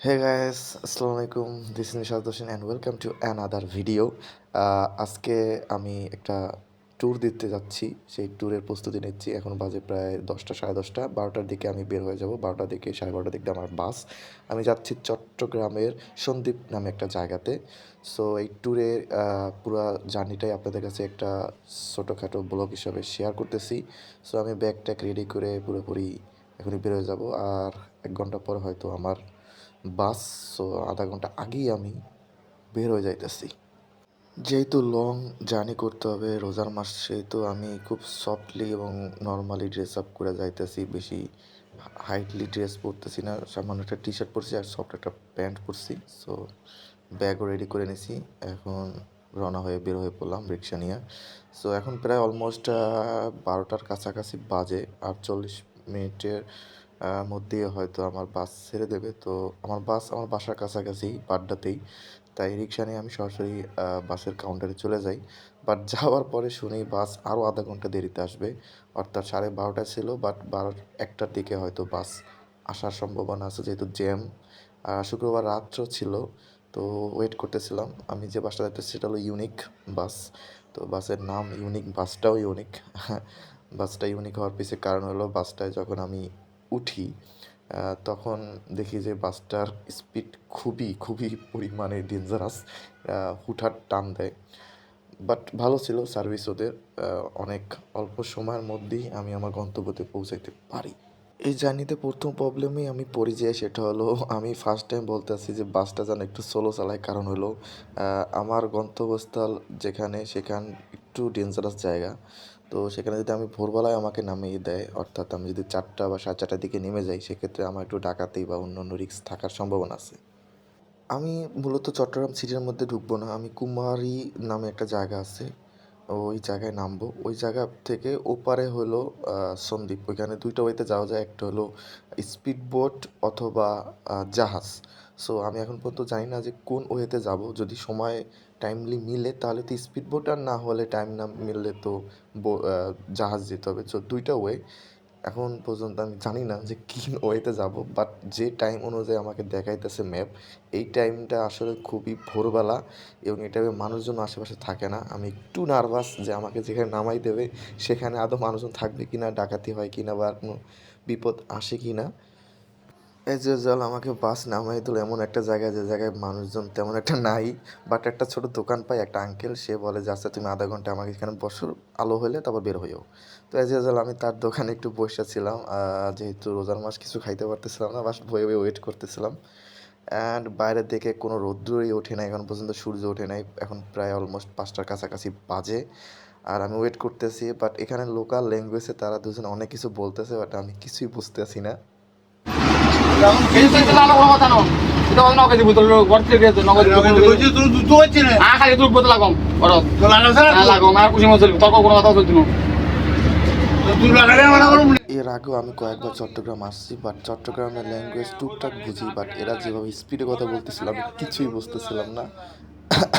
Hey guys, আসসালামু আলাইকুম। This is Nishad Hossain and welcome to another video. আজকে আমি একটা ট্যুর দিতে যাচ্ছি। সেই ট্যুরের প্রস্তুতি নিচ্ছি। এখন বাজে প্রায় 10টা, সাড়ে 10টা। 12টার দিকে আমি বের হয়ে যাব। 12টার দিকে, সাড়ে 12টার দিকে আমার বাস। আমি যাচ্ছি চট্টগ্রামের সন্দ্বীপ নামে একটা জায়গাতে। সো এই ট্যুরের পুরা জার্নিটাই আপনাদের কাছে একটা ছোটোখাটো ব্লগ হিসাবে শেয়ার করতেছি। সো আমি ব্যাগ ট্যাগ রেডি করে পুরোপুরি এখনই বের হয়ে যাব। আর 1 ঘন্টা পর হয়তো আমার বাস। সো আধা ঘন্টা আগেই আমি বের হয়ে যাইতেছি। যেহেতু লং জার্নি করতে হবে রোজার মাস, সেহেতু আমি খুব সফটলি এবং নর্মালি ড্রেস আপ করে যাইতেছি। বেশি হাইটলি ড্রেস পরতেছি না, সামান্য একটা টি শার্ট পরছি আর সফট একটা প্যান্ট পরছি। সো ব্যাগও রেডি করে নিছি। এখন রওনা হয়ে বের হয়ে পড়লাম রিক্সা নিয়ে। সো এখন প্রায় অলমোস্ট 12টার কাছাকাছি বাজে। আর 40 মিনিটের মধ্যেই হয়তো আমার বাস ছেড়ে দেবে। তো আমার বাস আমার বাসার কাছাকাছি বাড্ডাতেই। তাই রিক্সা নিয়ে আমি সরাসরি বাসের কাউন্টারে চলে যাই। বাট যাওয়ার পরে শুনি বাস আরও আধা ঘন্টা দেরিতে আসবে। অর্থাৎ 12:30 ছিল, বাট 1টার দিকে হয়তো বাস আসার সম্ভাবনা আছে, যেহেতু জ্যাম। শুক্রবার রাতও ছিল। তো ওয়েট করতেছিলাম। আমি যে বাসটা যাইতেছি সেটা হলো ইউনিক বাস। তো বাসের নাম ইউনিক, বাসটাও ইউনিক। বাসটা ইউনিক হওয়ার পিছে কারণ হলো বাসটায় যখন আমি উঠি তখন দেখি যে বাসটার স্পিড খুবই খুবই পরিমাণে ডেঞ্জারাস। হুটহাট টান দেয়। বাট ভালো ছিল সার্ভিস ওদের। অনেক অল্প সময়ের মধ্যেই আমি আমার গন্তব্যতে পৌঁছাইতে পারি। এই জার্নিতে প্রথম প্রবলেমেই আমি পড়ে যাই, সেটা হলো আমি ফার্স্ট টাইম বলতেছি যে বাসটা যেন একটু স্লো চালায়। কারণ হলো আমার গন্তব্যস্থল যেখানে, সেখান একটু ডেঞ্জারাস জায়গা। তো সেখানে যদি আমি ভোরবেলায় আমাকে নামিয়ে দেয়, অর্থাৎ আমি যদি 4টা বা সাড়ে 4টার দিকে নেমে যাই, সেক্ষেত্রে আমার একটু ডাকাতি বা অন্যান্য রিস্ক থাকার সম্ভাবনা আছে। আমি মূলত চট্টগ্রাম সিটির মধ্যে ঢুকবো না। আমি কুমারী নামে একটা জায়গা আছে, ওই জায়গায় নামবো। ওই জায়গা থেকে ওপারে হলো সন্দ্বীপ। ওইখানে 2টা ওয়েতে যাওয়া যায়। একটা হলো স্পিড বোট অথবা জাহাজ। সো আমি এখন পর্যন্ত জানি না যে কোন ওয়েতে যাব। যদি সময় টাইমলি মিলে তাহলে তো স্পিড বোট, আর না হলে টাইম না মিললে তো জাহাজ যেতে হবে। সো 2টা ওয়ে। এখন পর্যন্ত আমি জানি না যে কি ওয়েতে যাব, বাট যে টাইম অনুযায়ী আমাকে দেখাইতেছে ম্যাপ, এই টাইমটা আসলে খুবই ভোরবেলা এবং এই টাইমে মানুষজন আশেপাশে থাকে না। আমি একটু নার্ভাস যে আমাকে যেখানে নামাই দেবে সেখানে আদৌ মানুষজন থাকবে কি না, ডাকাতি হয় কি না, বা কোনো বিপদ আসে কি না। এজ ইউজুয়াল আমাকে বাস নামাই দিল এমন একটা জায়গায়, যে জায়গায় মানুষজন তেমন একটা নাই। বাট একটা ছোট দোকান পাই, একটা আঙ্কেল, সে বলে যে আচ্ছা তুমি আধা ঘন্টা আমাকে এখানে বসো, আলো হলে তারপর বের হইও। তো এজ ইউজুয়াল আমি তার দোকানে একটু বসেছিলাম। যেহেতু রোজার মাস কিছু খাইতে পারতেছিলাম না, বাস বয়ে বয়ে ওয়েট করতেছিলাম। অ্যান্ড বাইরের দিকে কোনো রৌদ্রই ওঠে নাই, এখন পর্যন্ত সূর্য ওঠে নাই। এখন প্রায় অলমোস্ট 5টার কাছাকাছি বাজে। আর আমি ওয়েট করতেছি, বাট এখানে লোকাল ল্যাঙ্গুয়েজে তারা দুজন অনেক কিছু বলতেছে, বাট আমি কিছুই বুঝতেছি না। এই তো এটা কোনো কথা নয়। এটা অন্য কাজে বোতল গর্তে গেছে নগদ কইছি তুমি দুধ হচ্ছে না খালি তুই বোতল লাগাম করো তো লাগাছ না লাগাম আর খুশি মজল তর্ক কোনো কথা বলছিস না তুই লাগালে মানা করব এর আগেও আমি কয়েকবার চট্টগ্রাম আসছি, বাট চট্টগ্রামের ল্যাঙ্গুয়েজ টুকটাক বুঝি, বাট এরা যেভাবে স্পিডে কথা বলতেছিল আমি কিছুই বুঝতেছিলাম না।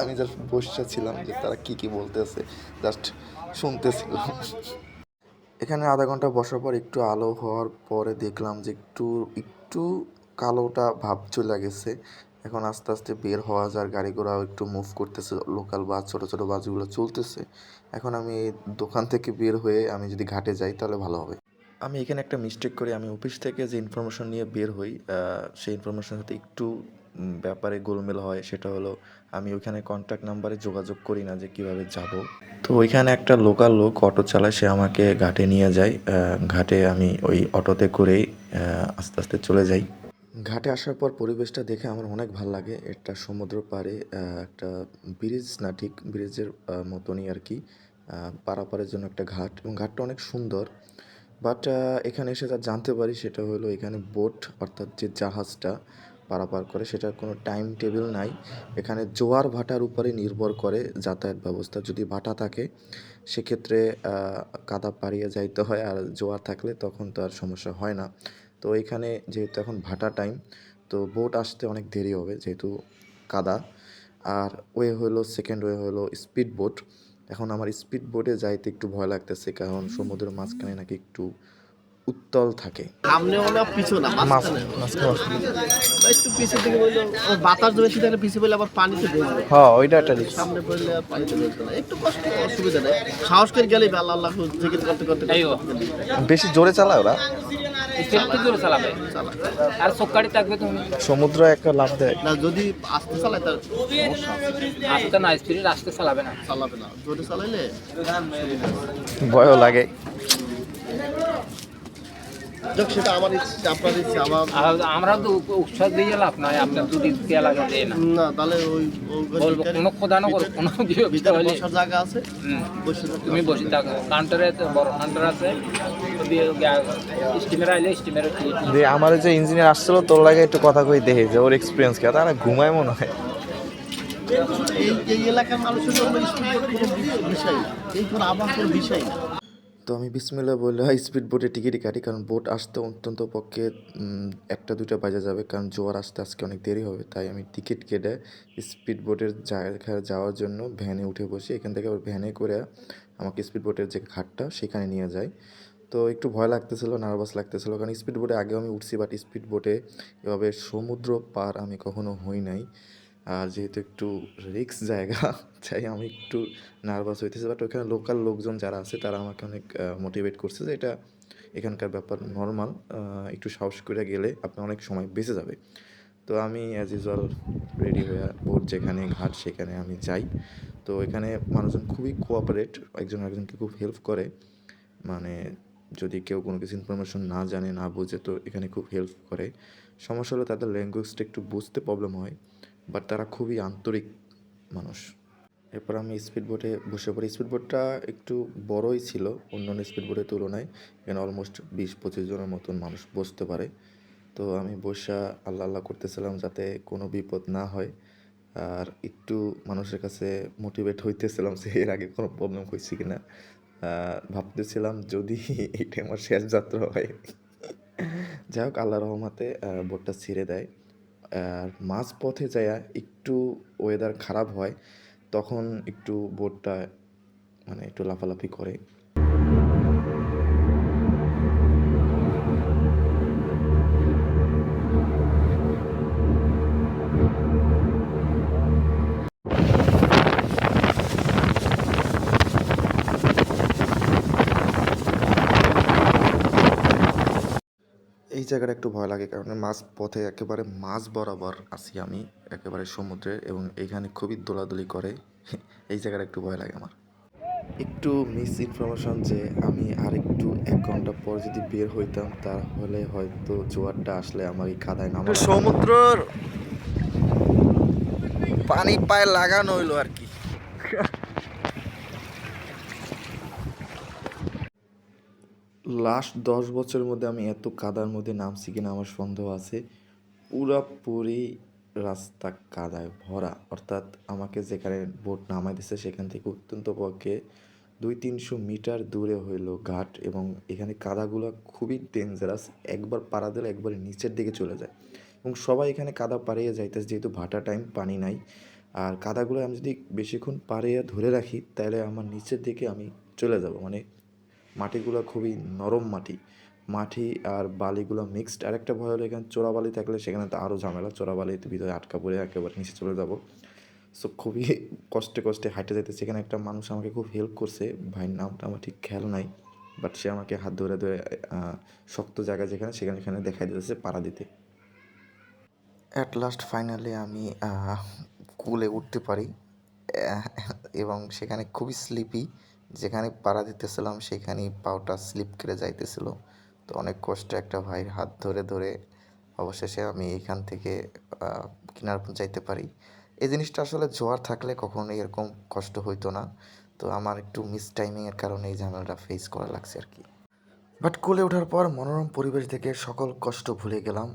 আমি জাস্ট বসেছিলাম যে তারা কি কি বলতেছে, জাস্ট শুনতেছিলাম। এখানে আধা ঘন্টা বসার পর একটু আলো হওয়ার পরে দেখলাম যে একটু একটু কালোটা ভাব চলে গেছে। এখন আস্তে আস্তে বের হওয়া যায়, গাড়ি ঘোড়াও একটু মুভ করতেছে, লোকাল বাস, ছোটো ছোটো বাসগুলো চলতেছে। এখন আমি এই দোকান থেকে বের হয়ে আমি যদি ঘাটে যাই তাহলে ভালো হবে। আমি এখানে একটা মিস্টেক করি, আমি অফিস থেকে যে ইনফরমেশন নিয়ে বের হই, সেই ইনফরমেশনের সাথে একটু ব্যাপারে গোলমেল হয়। সেটা হলো আমি ওইখানে কন্ট্যাক্ট নাম্বারে যোগাযোগ করি না যে কিভাবে যাব। তো ওইখানে একটা লোকাল লোক অটো চালায়, সে আমাকে ঘাটে নিয়ে যায়। ঘাটে আমি ওই অটোতে করেই আস্তে আস্তে চলে যাই। ঘাটে আসার পর পরিবেশটা দেখে আমার অনেক ভাল লাগে। এটা সমুদ্র পাড়ে একটা ব্রিজ, না ঠিক ব্রিজের মতনই আর কি। পারাপারের জন্য একটা ঘাট, এবং ঘাটটা অনেক সুন্দর। বাট এখানে এসে যা জানতে পারি সেটা হলো এখানে বোট, অর্থাৎ যে জাহাজটা পারাপার করে, সেটার কোনো টাইম টেবিল নাই। এখানে জোয়ার ভাটার উপরে নির্ভর করে যাতায়াত ব্যবস্থা। যদি ভাটা থাকে সেক্ষেত্রে কাদা পাড়িয়ে যাইতে হয়, আর জোয়ার থাকলে তখন তো আর সমস্যা হয় না। তো এখানে যেহেতু এখন ভাটা টাইম, তো বোট আসতে অনেক দেরি হবে যেহেতু কাদা। আর ওয়ে হলো, সেকেন্ড ওয়ে হলো স্পিড বোট। এখন আমার স্পিড বোটে যাইতে একটু ভয় লাগতেছে, কারণ সমুদ্রের মাঝখানে নাকি একটু উত্তল থাকে। সামনেও না পিছু না মাঝখানে একটু পিছের দিকে বললে বাতাস বেশি থাকলে পিছিয়ে বললে আবার পানিতে ভিজবে। হ্যাঁ ওইটা একটা রিস্ক। সামনে পড়লে আর পানিতে ভিজবে না, একটু কষ্ট, অসুবিধা নেই। সাহস করে গেলেই আল্লাহ আল্লাহ জিকির করতে করতে বেশি জোরে চালায় ওরা, একটু জোরে চালাবে আর চোখকাঠি থাকবে তুমি। সমুদ্র একটা লাভ দেয় না, যদি আস্তে চালায় তার সমস্যা আছে। আস্তে না, স্পিডে আস্তে চালাবে না। চালাবে না, জোরে চালাইলে ভয়ও লাগে। যাক, সেটা আমার ইচ্ছে, আপনার ইচ্ছে। আমার আমরা তো উৎসাহ দিয়ে লাভ নাই, আপনার দুটি দিয়ে লাগে দেয় না। না, তাহলে ওই বলবো কোনো খোদানো করো, কোনো ভিতরে বসার জায়গা আছে, বসে থাকতে তুমি বসে থাকো। কাউন্টারে বড় কাউন্টার আছে, স্টিমার আইলে স্টিমারে যে আমার যে ইঞ্জিনিয়ার আসছিল তোর লাগে একটু কথা কই দেখে যে ওর এক্সপিরিয়েন্স কি, তারা ঘুমায় মনে হয়। এই এলাকার মানুষের জন্য স্পিড কোনো বিষয় না, এই কোনো আবার কোনো বিষয় না। তো আমি বিসমিল্লাহ বলে স্পিড বোটে টিকিটই কাটি, কারণ বোট আসতে অত্যন্ত পক্ষে 1টা 2টা বাজে যাবে, কারণ জোয়ার আসতে আজকে অনেক দেরি হবে। তাই আমি টিকিট কেটে স্পিড বোটের জায়গায় যাওয়ার জন্য ভ্যানে উঠে বসি। এখান থেকে আবার ভ্যানে করে আমাকে স্পিড বোটের যে ঘাটটা সেখানে নিয়ে যায়। তো একটু ভয় লাগতেছিল, নার্ভাস লাগতেছিল, কারণ স্পিড বোটে আগেও আমি উঠছি, বাট স্পিড বোটে এভাবে সমুদ্র পার আমি কখনো হই নাই। আর যেহেতু একটু রিস্ক জায়গা তাই আমি একটু নার্ভাস হইতেছি, বাট ওখানে লোকাল লোকজন যারা আছে তারা আমাকে অনেক মোটিভেট করছে যে এটা এখানকার ব্যাপার নর্মাল, একটু সাহস করে গেলে আপনার অনেক সময় বেঁচে যাবে। তো আমি অ্যাজ ইউজুয়াল রেডি হয়ে বোট যেখানে ঘাট সেখানে আমি যাই। তো এখানে মানুষজন খুবই কোঅপারেট, একজন একজনকে খুব হেল্প করে। মানে যদি কেউ কোনো কিছু ইনফরমেশন না জানে না বুঝে তো এখানে খুব হেল্প করে। সমস্যা হলো তাদের ল্যাঙ্গুয়েজটা একটু বুঝতে প্রবলেম হয়, বাট তারা খুবই আন্তরিক মানুষ। এরপর আমি স্পিড বোটে বসে পড়ি। স্পিড বোটটা একটু বড়ই ছিল অন্যান্য স্পিড বোটের তুলনায়, এখানে অলমোস্ট 20-25 জনের মতন মানুষ বসতে পারে। তো আমি বসা আল্লাহ আল্লাহ করতেছিলাম যাতে কোনো বিপদ না হয়, আর একটু মানুষের কাছে মোটিভেট হইতেছিলাম যে এর আগে কোনো প্রবলেম হয়েছে কিনা। ভাবতেছিলাম যদি এটা আমার শেষ যাত্রা হয়। যাই হোক, আল্লাহ রহমতে বোটটা ছেড়ে দেয়। আর মাঝ পথে যাইয়া একটু ওয়েদার খারাপ হয়, তখন একটু বোটটা মানে একটু লাফালাফি করে। এই জায়গাটা একটু ভয় লাগে, কারণ মাঝ পথে একেবারে মাঝ বরাবর আছি আমি, একেবারে সমুদ্রে, এবং এইখানে খুবই দোলাদুলি করে। এই জায়গাটা একটু ভয় লাগে আমার। একটু মিস ইনফরমেশন যে আমি আরেকটু 1 ঘন্টা পর যদি বের হইতাম তাহলে হয়তো জোয়ারটা আসলে আমার এই কাদায় নামা, সমুদ্রর পানি পায়ে লাগানো হইলো আর কি। লাস্ট 10 বছরের মধ্যে আমি এত কাদার মধ্যে নামছি কিনা আমার সন্দেহ আছে। পুরাপুরি রাস্তা কাদায় ভরা, অর্থাৎ আমাকে যেখানে বোট নামাই দিছে সেখান থেকে অত্যন্ত পক্ষে 200-300 মিটার দূরে হইলো ঘাট, এবং এখানে কাদাগুলো খুবই ডেঞ্জারাস। একবার পাড়া দিলে একবারে নিচের দিকে চলে যায়, এবং সবাই এখানে কাদা পাড়িয়ে যাইতেছে যেহেতু ভাটা টাইম, পানি নাই। আর কাদাগুলো আমি যদি বেশিক্ষণ পাড়িয়ে ধরে রাখি তাহলে আমার নিচের দিকে আমি চলে যাব, মানে মাটিগুলো খুবই নরম মাটি, মাটি আর বালিগুলো মিক্সড। আরেকটা ভয় হলো এখানে চোরাবালি থাকলে সেখানে তো আরও ঝামেলা, চোরাবালিতে ভিতরে আটকা পড়ে একেবারে নিচে চলে যাব। সো খুবই কষ্টে কষ্টে হাঁটে যেতে, সেখানে একটা মানুষ আমাকে খুব হেল্প করছে, ভাইয়ের নামটা আমার ঠিক খেয়াল নাই, বাট সে আমাকে হাত ধরে ধরে শক্ত জায়গা যেখানে সেখানে দেখাই দিতেছে পাড়া দিতে। অ্যাট লাস্ট ফাইনালি আমি কুলে উঠতে পারি, এবং সেখানে খুবই স্লিপি, যেখানে পাড়া দিতেছিলাম সেখানেই পাওটা স্লিপ করে যাইতেছিল। তো অনেক কষ্টে একটা ভাইয়ের হাত ধরে ধরে অবশেষে আমি এখান থেকে কিনার যাইতে পারি। এই জিনিসটা আসলে জোয়ার থাকলে কখনো এরকম কষ্ট হইতো না। তো আমার একটু মিস টাইমিংয়ের কারণে এই ঝামেলাটা ফেস করা লাগছে আর কি। বাট কোলে ওঠার পর মনোরম পরিবেশ দেখে সকল কষ্ট ভুলে গেলাম।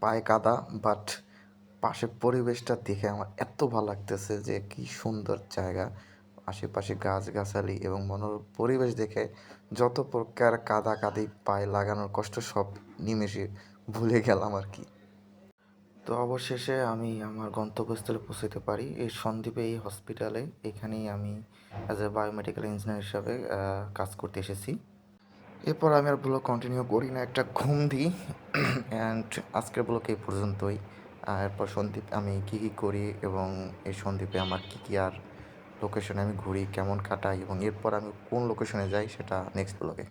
পায়ে কাদা, বাট পাশের পরিবেশটা দেখে আমার এত ভালো লাগতেছে যে কি সুন্দর জায়গা, আশেপাশে গাছগাছালি এবং মনোরম পরিবেশ দেখে যত প্রকার কাদা কাদি পায়ে লাগানোর কষ্ট সব নিমেষে ভুলে গেলাম আর কি। তো অবশেষে আমি আমার গন্তব্যস্থলে পৌঁছতে পারি, এই সন্দ্বীপে এই হসপিটালে। এখানেই আমি অ্যাজ এ বায়োমেডিক্যাল ইঞ্জিনিয়ার হিসাবে কাজ করতে এসেছি। এরপর আমি আর ব্লগ কন্টিনিউ করি না, একটা ঘুম দিই। অ্যান্ড আজকের ব্লগ এই পর্যন্তই। এরপর সন্দ্বীপ আমি কী কী করি এবং এই সন্দ্বীপে আমার কী কী আর লোকেশনে আমি ঘুরি, কেমন কাটাই এবং এরপর আমি কোন লোকেশনে যাই সেটা নেক্সট ব্লগে।